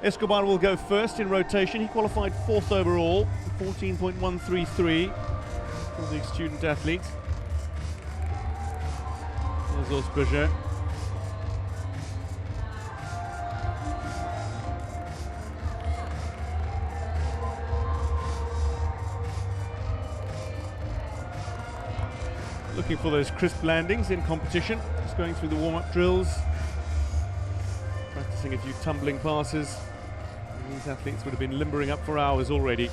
Escobar will go first in rotation. He qualified 4th overall, 14.133 for the student athlete. There's Osberger. Looking for those crisp landings in competition. Just going through the warm-up drills. Practicing a few tumbling passes. These athletes would have been limbering up for hours already.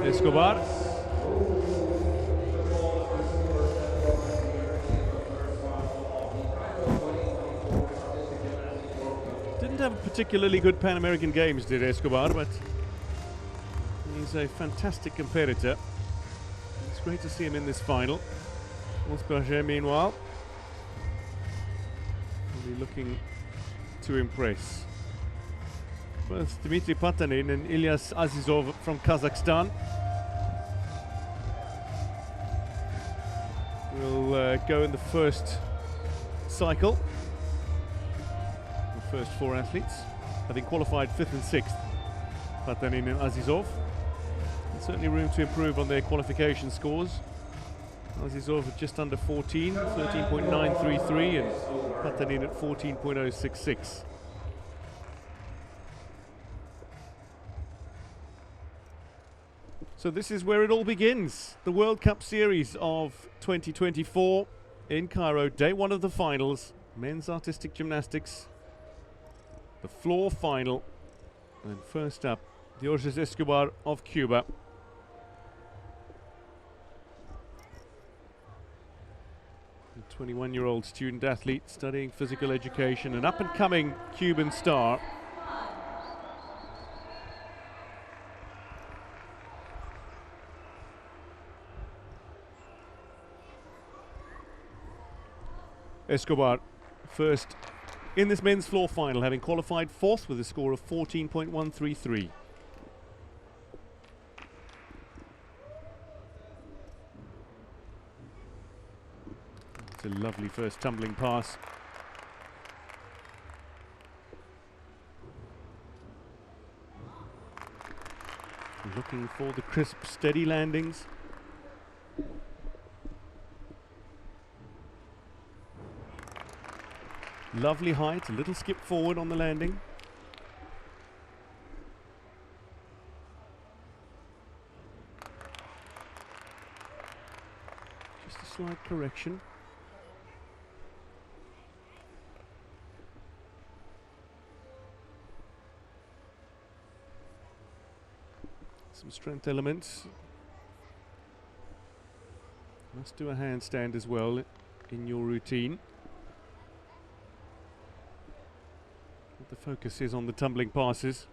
Escobar. Didn't have a particularly good Pan American Games, did Escobar, but he's a fantastic competitor. It's great to see him in this final. Osberger, meanwhile, will be looking to impress. Both Dimitri Panin and Ilias Azizov from Kazakhstan will go in the first cycle. The first 4 athletes, having qualified 5th and 6th, Panin and Azizov. And certainly room to improve on their qualification scores. Azizov at just under 14, 13.933, and Panin at 14.066. So this is where it all begins. The World Cup Series of 2024 in Cairo. Day 1 of the finals. Men's artistic gymnastics. The floor final. And first up, Ilias Escobar of Cuba. A 21-year-old student athlete studying physical education, an up-and-coming Cuban star. Escobar first in this men's floor final, having qualified 4th with a score of 14.133. It's a lovely first tumbling pass. Looking for the crisp, steady landings. Lovely height, a little skip forward on the landing. Just a slight correction. Some strength elements. Must do a handstand as well in your routine. The focus is on the tumbling passes.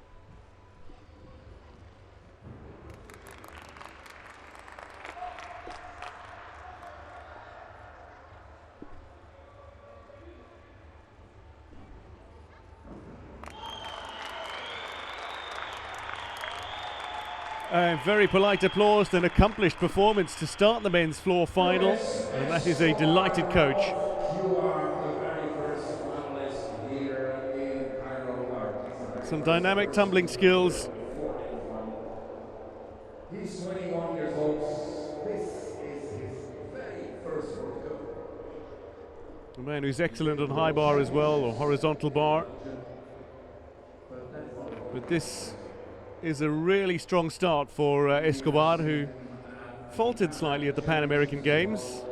A very polite applause, an accomplished performance to start the men's floor final, and that is a delighted coach. Some dynamic tumbling skills. He's 21 years old. This is his very first World Cup. A man who's excellent on high bar as well, or horizontal bar. But this is a really strong start for Escobar, who faltered slightly at the Pan American Games.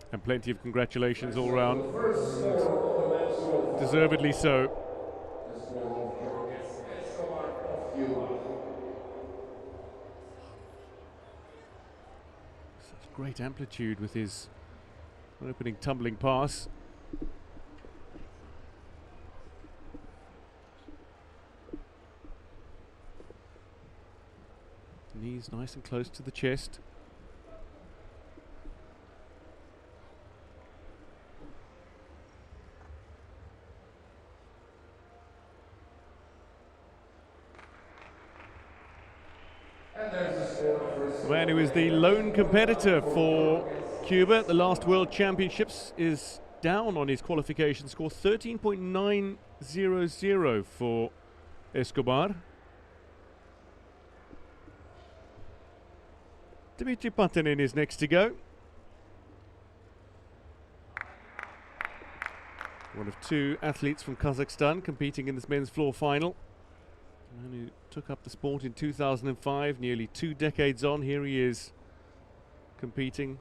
And plenty of congratulations all round. Deservedly so. Such great amplitude with his opening tumbling pass. Knees nice and close to the chest. The man who is the lone competitor for Cuba at the last World Championships is down on his qualification score, 13.900 for Escobar. Dimitri Panin is next to go. One of two athletes from Kazakhstan competing in this men's floor final. The man who took up the sport in 2005, nearly 2 decades on, here he is competing.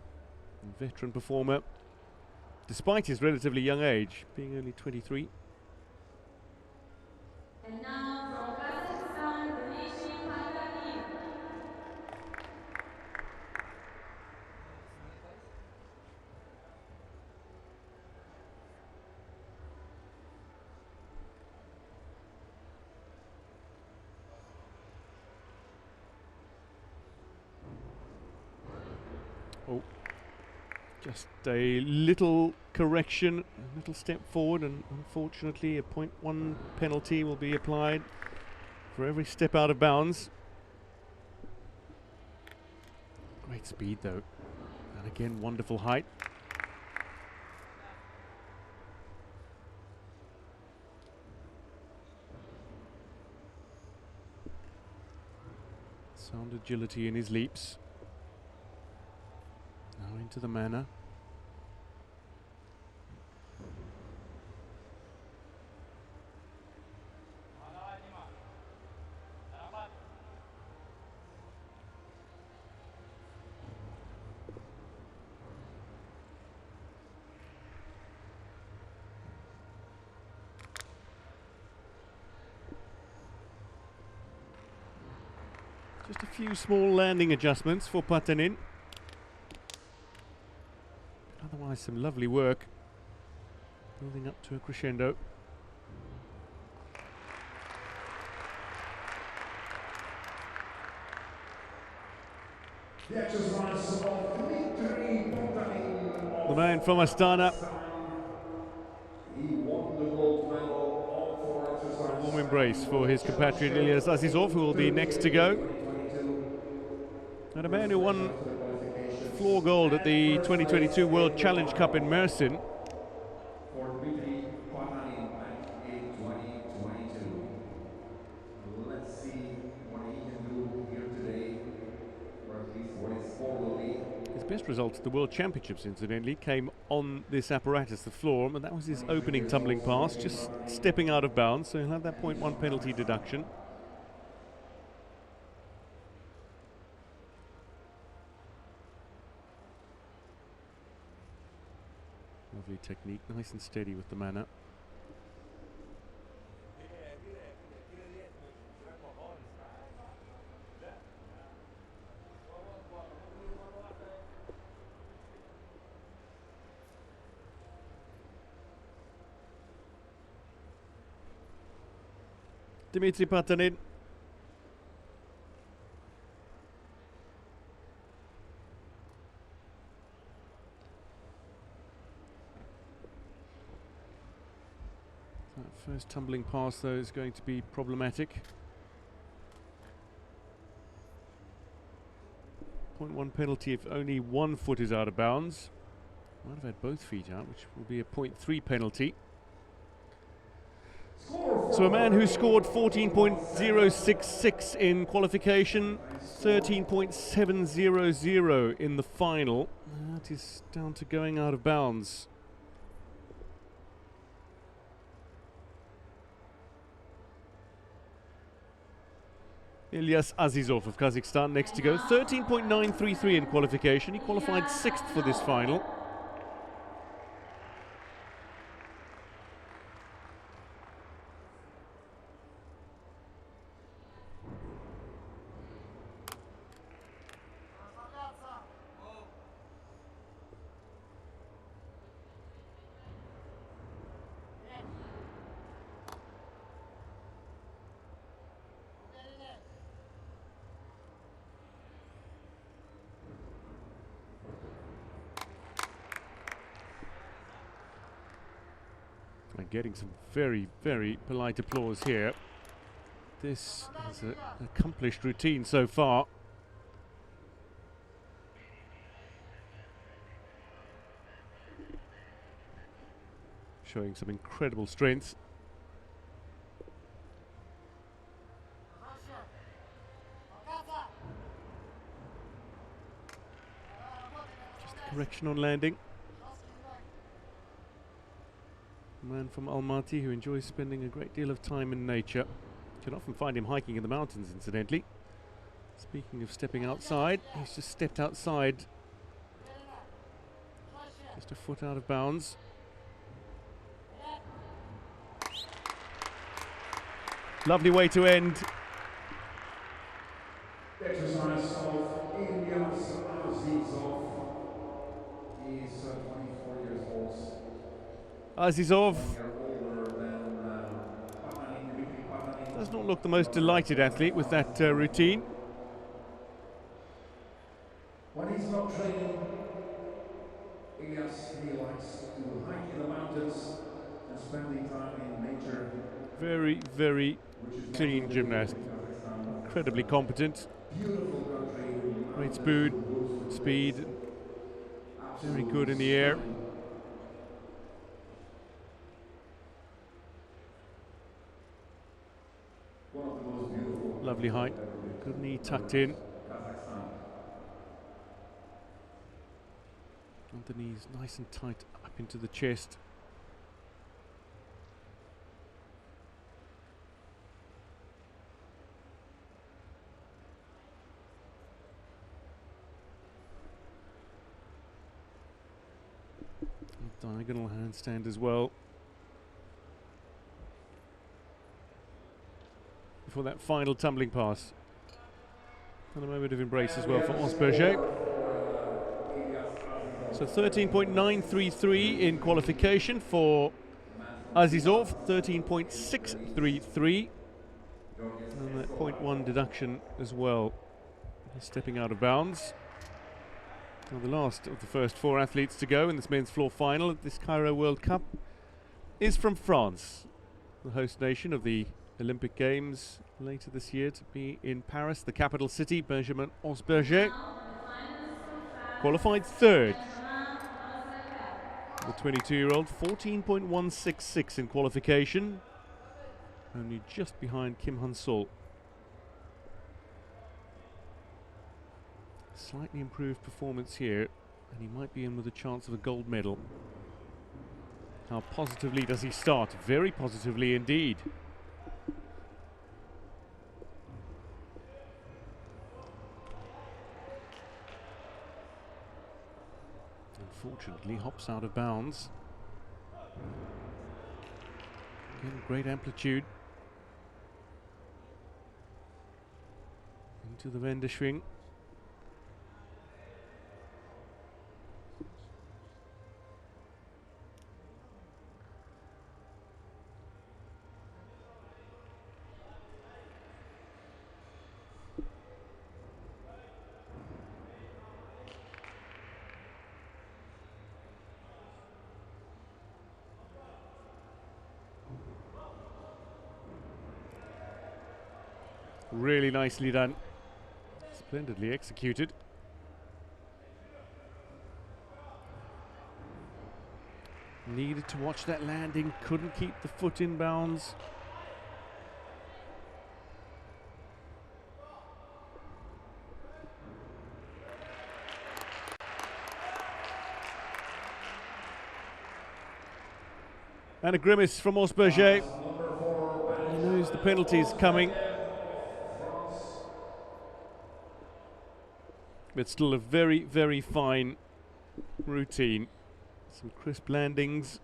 A veteran performer, despite his relatively young age, being only 23. And now from Kazakhstan, Dimitri Panin. Oh, just a little correction, a little step forward, and unfortunately a 0.1 penalty will be applied for every step out of bounds. Great speed though, and again wonderful height. Sound agility in his leaps. Now into the manner. Just a few small landing adjustments for Panin. Otherwise, some lovely work, building up to a crescendo. The exercise of Dimitri Panin. The man from Astana. He won the gold medal on 4 exercises. A warm embrace for his compatriot Ilias Azizov, who will be next to go. And a man who won floor gold at the 2022 World Challenge Cup in Mersin. For Dimitri Panin in 2022. Let's see what he can do here today, or at least what his score will be. His best results at the World Championships, incidentally, came on this apparatus, the floor, and that was his opening tumbling pass, just stepping out of bounds, so he'll have that 0.1 penalty deduction. Lovely technique, nice and steady with the manner. Dimitri Panin. That first tumbling pass, though, is going to be problematic. 0.1 penalty if only one foot is out of bounds. Might have had both feet out, which will be a 0.3 penalty. So a man who scored 14.066 in qualification, 13.700 in the final. That is down to going out of bounds. Ilias Azizov of Kazakhstan next to go, 13.933 in qualification. He qualified 6th for this final. And getting some very, very polite applause here. This is an accomplished routine so far. showing some incredible strength. Just a correction on landing. A man from Almaty who enjoys spending a great deal of time in nature. You can often find him hiking in the mountains, incidentally. Speaking of stepping outside, he's just stepped outside. Just a foot out of bounds. Lovely way to end. Exercise of Ilias Azizov. He's 24 years old. Azizov 1 year older than Panin, Dimitri Panin. does not look the most delighted athlete with that routine. When he's not training, Ilias, he likes to hike in the mountains and spending time in nature. Very, very Which is clean not gymnast. in Kazakhstan. Incredibly competent. Beautiful country. Great speed. Very good in the air. One of the most beautiful. Lovely height. Good knee tucked in. Kazakhstan. And the knees nice and tight up into the chest. Diagonal handstand as well. Before that final tumbling pass. And a moment of embrace as well for Osberger. So 13.933 in qualification for Azizov, 13.633. And that 0.1 deduction as well. He's stepping out of bounds. Now the last of the first 4 athletes to go in this men's floor final at this Cairo World Cup is from France, the host nation of the Olympic Games later this year to be in Paris, the capital city. Beniamin Osberger qualified 3rd. The 22-year-old, 14.166 in qualification, only just behind Kim Hansol. Slightly improved performance here, and he might be in with a chance of a gold medal. How positively does he start? Very positively indeed. Unfortunately, hops out of bounds. Again, great amplitude. Into the Wendeschwing. Really nicely done. Splendidly executed. Needed to watch that landing, couldn't keep the foot in bounds. And a grimace from Osberger. He knows the penalty is coming. But still a very, very fine routine. Some crisp landings.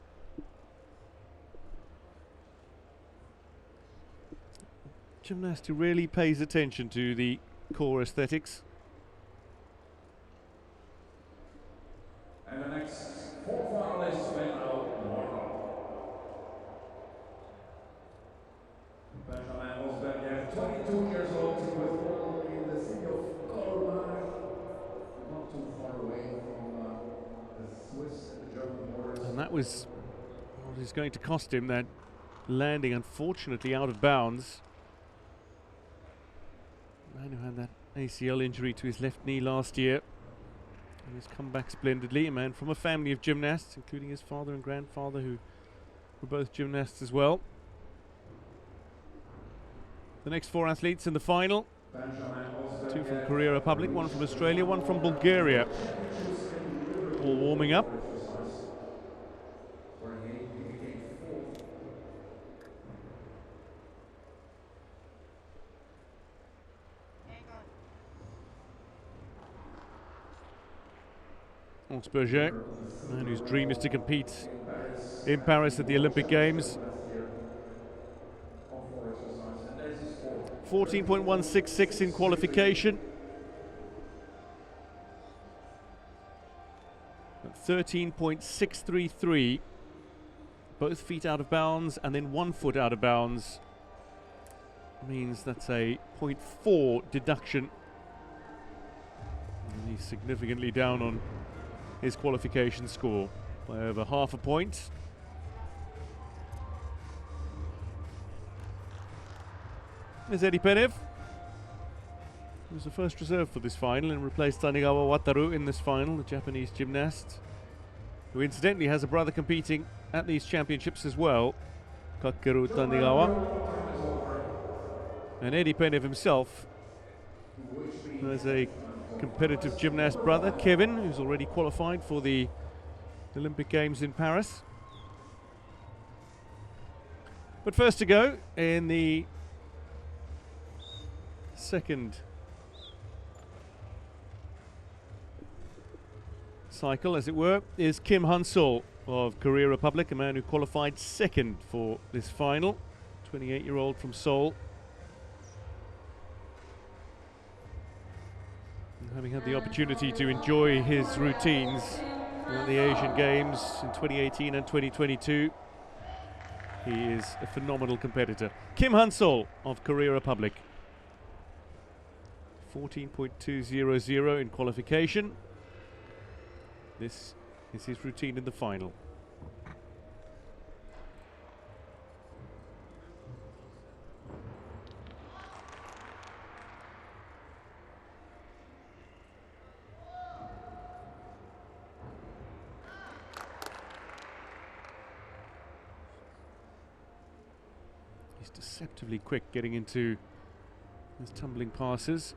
Gymnast who really pays attention to the core aesthetics. And the next 4 finalists will now warm up. Beniamin Osberger, 22 years old, he was born in the city of Escobar, not too far away from the Swiss and the German borders. And that was what is going to cost him, that landing unfortunately out of bounds. Man who had that ACL injury to his left knee last year and has come back splendidly. A man from a family of gymnasts, including his father and grandfather, who for both gymnasts as well. The next four athletes in the final. Two from Korea Republic, one from Australia, one from Bulgaria. All warming up. Osberger, man whose dream is to compete in Paris at the Olympic Games. 14.166 in qualification. 13.633. Both feet out of bounds and then 1 foot out of bounds. Means that's a 0.4 deduction. And he's significantly down on his qualification score by over half a point. There's Eddie Penev, who was the first reserve for this final and replaced Tanigawa Wataru in this final, the Japanese gymnast, who incidentally has a brother competing at these championships as well, Kakeru Tanigawa. And Eddie Penev himself has a competitive gymnast brother, Kevin, who's already qualified for the Olympic Games in Paris. But first to go in the second cycle, as it were, is Kim Hansol of Korea Republic, a man who qualified second for this final, 28-year-old from Seoul. And having had the opportunity to enjoy his routines at the Asian Games in 2018 and 2022, he is a phenomenal competitor. Kim Hansol of Korea Republic. 14.200 in qualification. This is his routine in the final. He's deceptively quick getting into his tumbling passes.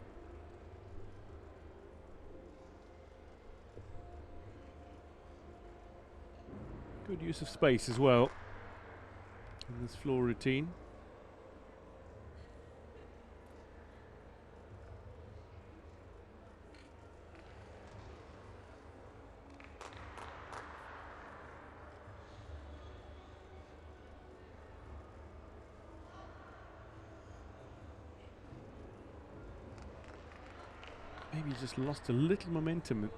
Good use of space as well in this floor routine. Maybe he just lost a little momentum.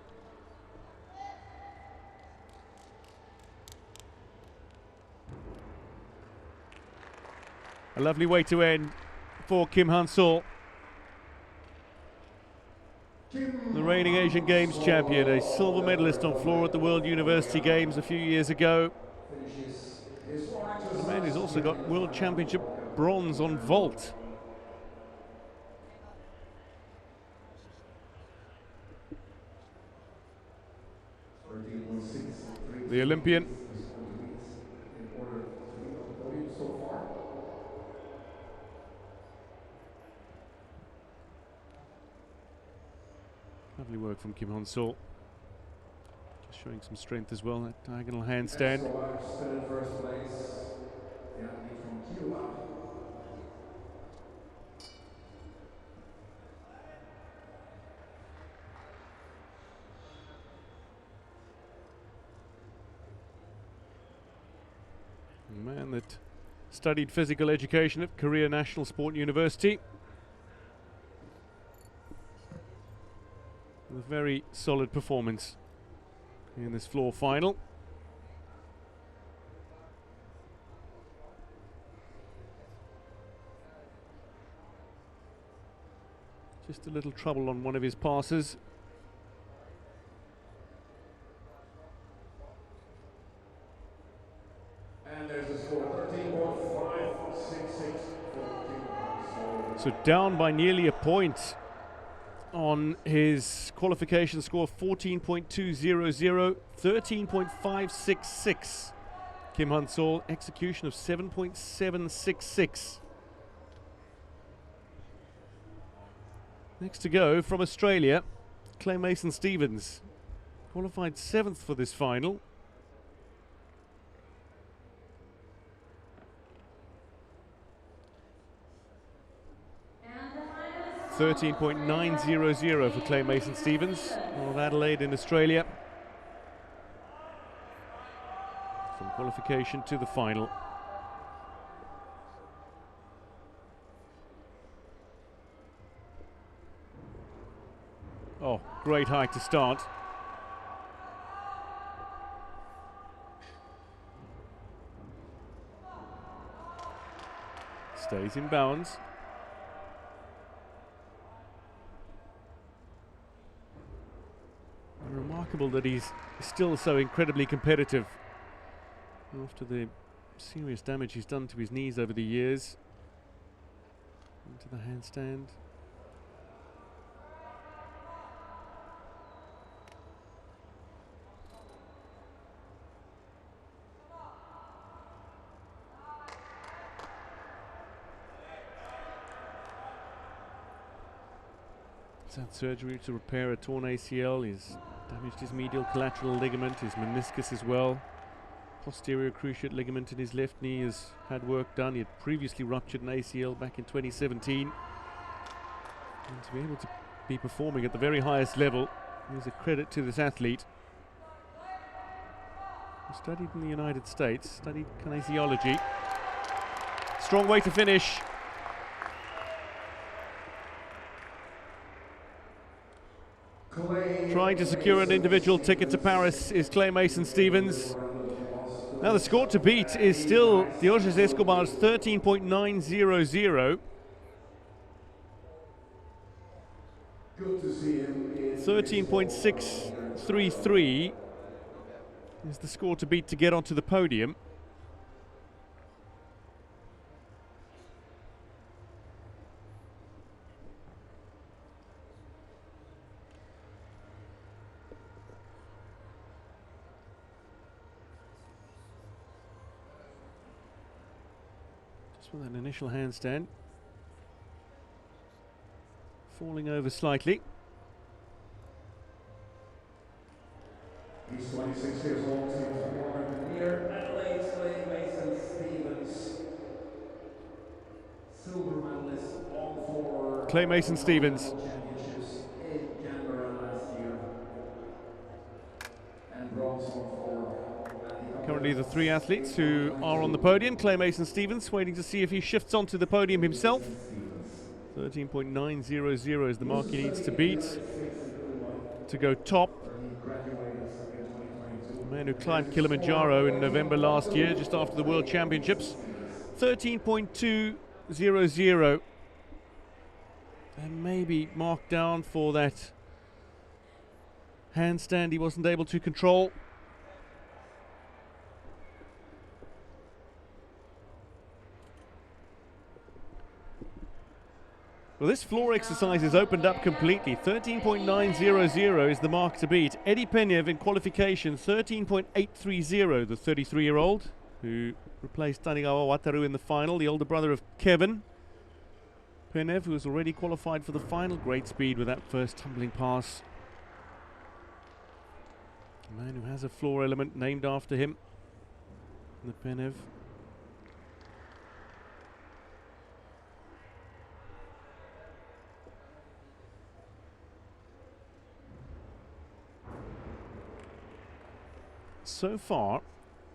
A lovely way to end for Kim Hansol, the reigning Asian Games champion, a silver medalist on floor at the World University Games a few years ago. The man who's also got World Championship bronze on vault. The Olympian. Lovely work from Kim Hansol. Just showing some strength as well, that diagonal handstand. Escobar still in first place. The athlete from Cuba. A man that studied physical education at Korea National Sport University. A very solid performance in this floor final. Just a little trouble on one of his passes. And there's the score, 13.566 for Kim Hansol. So down by nearly a point on his qualification score, 14.200, 13.566. Kim Hansol, execution of 7.766. Next to go from Australia, Clay Mason-Stevens, qualified 7th for this final. And the final 13.900 for Clay Mason-Stevens of Adelaide in Australia. From qualification to the final. Oh, great height to start. Stays in bounds. And remarkable that he's still so incredibly competitive after the serious damage he's done to his knees over the years. Into the handstand. He's had surgery to repair a torn ACL. He's damaged his medial collateral ligament, his meniscus as well. Posterior cruciate ligament in his left knee has had work done. He had previously ruptured an ACL back in 2017. And to be able to be performing at the very highest level is a credit to this athlete. He studied in the United States, studied kinesiology. Strong way to finish. Trying to secure an individual ticket to Paris is Clay Mason-Stevens. Now the score to beat is still Dimitri Escobar's 13.900. 13.633 is the score to beat to get onto the podium. With an initial handstand, falling over slightly. He's 26 years old, born near Adelaide, Clay Mason-Stevens. Silver medalist all four Clay Mason-Stevens. championships in Canberra last year. And bronze on four. Currently the three athletes who are on the podium. Clay Mason-Stevens waiting to see if he shifts onto the podium himself. 13.900 is the mark he needs to beat to go top. The man who climbed Kilimanjaro in November last year, just after the World Championships. 13.200. And maybe marked down for that handstand he wasn't able to control. Well, this floor exercise is opened up completely. 13.900 is the mark to beat. Eddie Penev in qualification, 13.830, the 33-year-old, who replaced Tanigawa Wataru in the final, the older brother of Kevin. Penev, who has already qualified for the final, great speed with that first tumbling pass. A man who has a floor element named after him, the Penev. So far,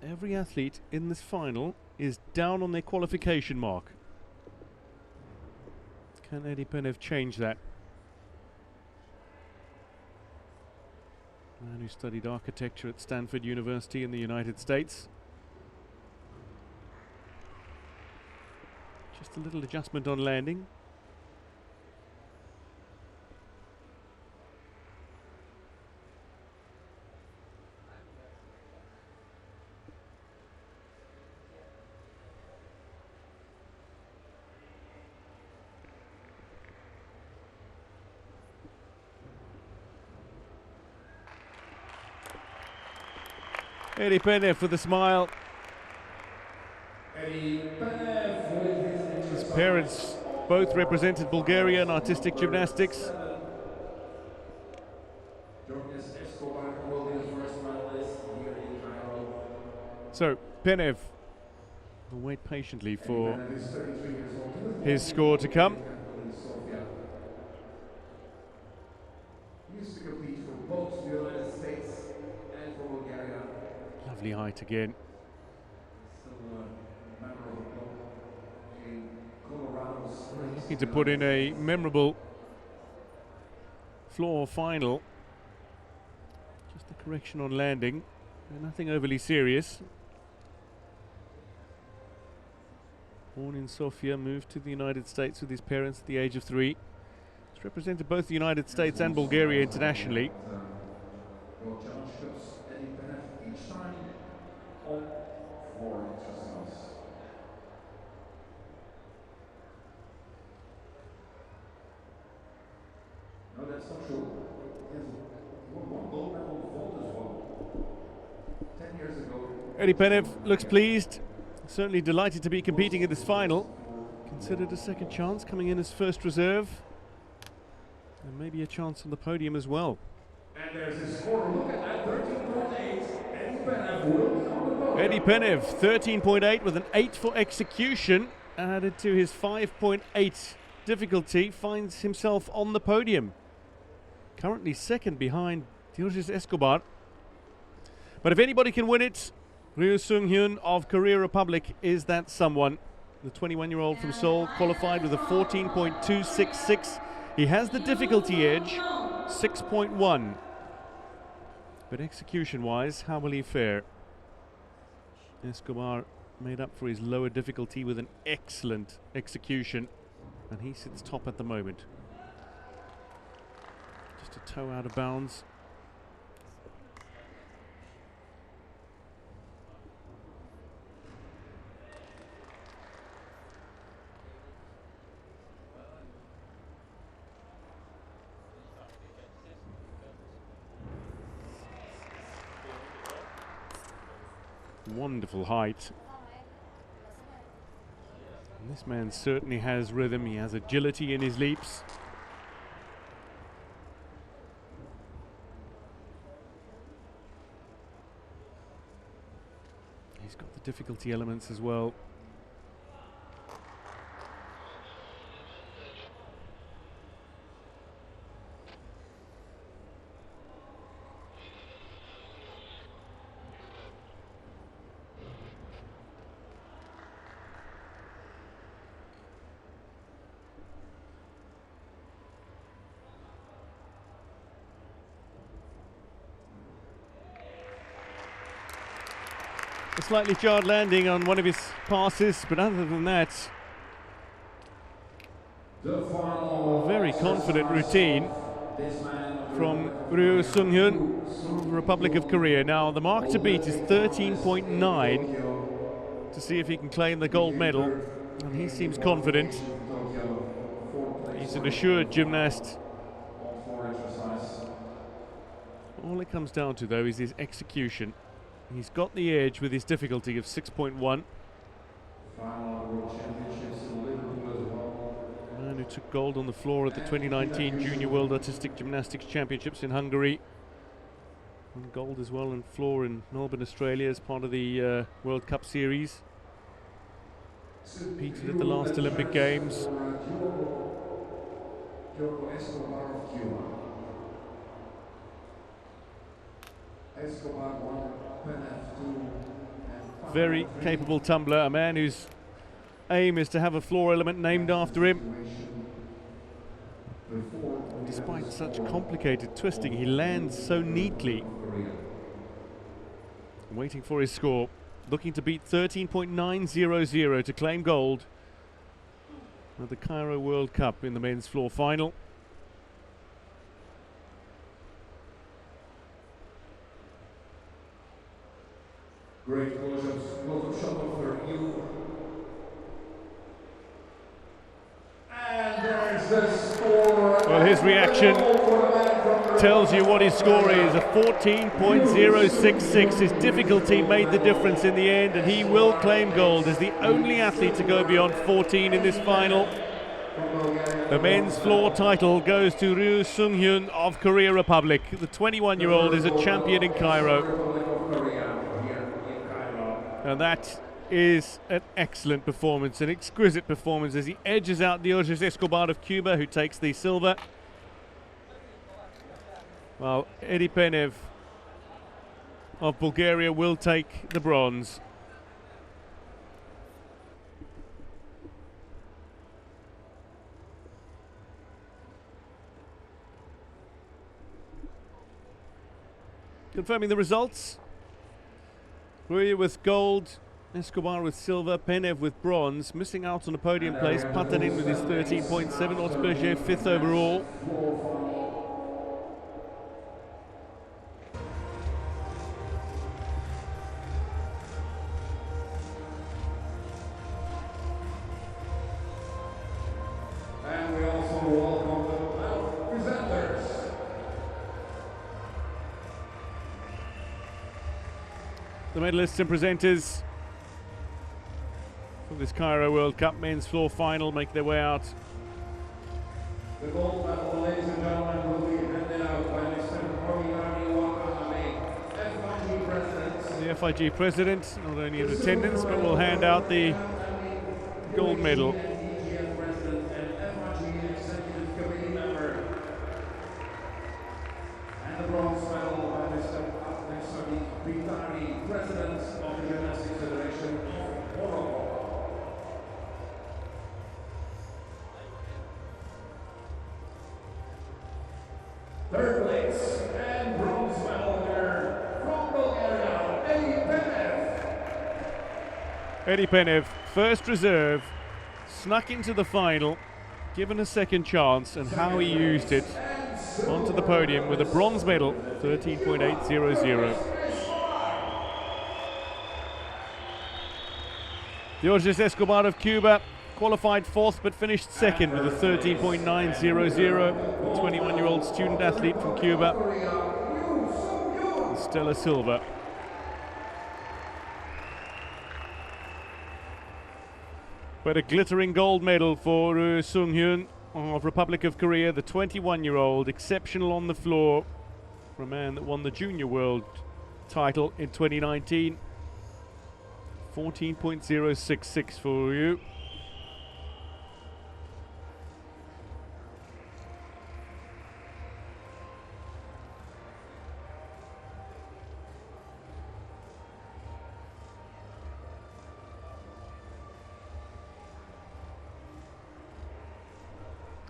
every athlete in this final is down on their qualification mark. Can Eddie Penev change that? Man who studied architecture at Stanford University in the United States. Just a little adjustment on landing. Eddie Penev with a smile. His parents both represented Bulgaria in artistic gymnastics. Escobar will be the first medalist here in Cairo. So Penev will wait patiently for his score to come. He used to compete for both the United States and for Bulgaria. Lovely height again. Still a member of the club in Colorado Springs. Looking to put in a memorable floor final. Just a correction on landing, nothing overly serious. Born in Sofia, moved to the United States with his parents at the age of 3. He's represented both the United States and Bulgaria internationally. World Championships, Penev each time on 4 exercises. No, that's not true. He won gold medal vault as well. 10 years ago. Eddie Penev looks pleased, certainly delighted to be competing in this final. Considered a second chance, coming in as first reserve. And maybe a chance on the podium as well. And there's his score. Look at that, 13.8. Eddie Penev will be on the podium. Eddie Penev, 13.8 with an 8 for execution. Added to his 5.8 difficulty, finds himself on the podium. Currently second behind Ilias Escobar. But if anybody can win it, Ryu Sunghyun of Korea Republic is that someone. The 21-year-old from Seoul qualified with a 14.266. He has the difficulty edge, 6.1. But execution-wise, how will he fare? Escobar made up for his lower difficulty with an excellent execution, and he sits top at the moment. Just a toe out of bounds. Wonderful height. And this man certainly has rhythm. He has agility in his leaps. He's got the difficulty elements as well. A slightly jarred landing on one of his passes, but other than that, a very confident routine from Ryu Sunghyun of the Republic of Korea. Now the mark to beat is 13.9 to see if he can claim the gold medal, and he seems confident. He's an assured gymnast. All it comes down to though is his execution. He's got the edge with his difficulty of 6.1. Man who took gold on the floor at the 2019 Junior World Artistic Gymnastics Championships in Hungary. Won gold as well on floor in Melbourne, Australia as part of the World Cup series. Competed at the last Olympic Games. Very capable tumbler, a man whose aim is to have a floor element named after him. Despite such complicated twisting, he lands so neatly. Waiting for his score, looking to beat 13.900 to claim gold at the Cairo World Cup in the men's floor final. Great close-ups, close-up shot for you. And there's the score. Well, his reaction tells you what his score is, a 14.066. His difficulty made the difference in the end, and he will claim gold as the only athlete to go beyond 14 in this final. The men's floor title goes to Ryu Sunghyun of Korea Republic. The 21-year-old is a champion in Cairo. And that is an excellent performance, an exquisite performance as he edges out Ilias Escobar of Cuba, who takes the silver. While Penev of Bulgaria will take the bronze. Confirming the results. Ryu with gold, Escobar with silver, Penev with bronze. Missing out on a podium place, Panin with his 13.7, Osberger 5th overall. And we also welcome the presenters. The medalists and presenters for this Cairo World Cup men's floor final make their way out. The gold medal, ladies and gentlemen, will be handed out by Mr. FIG President. The FIG president, not only in attendance, but will hand out the gold medal. And the bronze medal by Mr. Dimitri Panin, President of the Gymnastics Federation of Morocco. Third place and bronze medal winner from Bulgaria, Penev, first reserve, snuck into the final, given a second chance, and how he used it. Onto the podium with a bronze medal, 13.800. Ilias Escobar of Cuba qualified 4th but finished 2nd with a 13.900. The 21-year-old student athlete from Cuba. Stellar silver. But a glittering gold medal for Ryu Sunghyun of Republic of Korea, the 21-year-old, exceptional on the floor for a man that won the Junior World title in 2019. 14.066 for Ryu.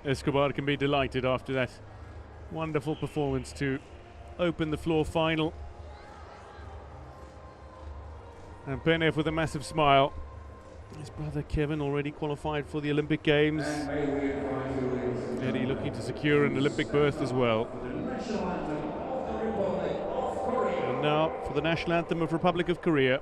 Escobar can be delighted after that wonderful performance to open the floor final. And Penev with a massive smile. His brother Kevin already qualified for the Olympic Games. Eddie looking to secure an Olympic berth as well. And now for the national anthem of Republic of Korea.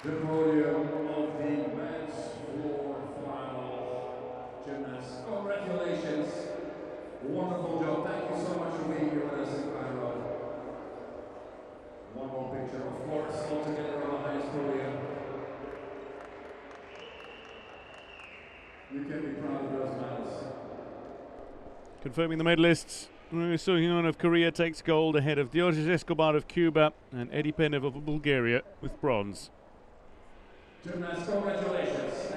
The podium of the men's floor final gymnasts. Congratulations. Wonderful job. Thank you so much for being here with us in Cairo. One more picture, of course, all together on the highest podium. You can be proud of those medals. Confirming the medalists, Ryu Sunghyun of Korea takes gold ahead of Ilias Escobar of Cuba and Penev of Bulgaria with bronze. Gymnasts, congratulations.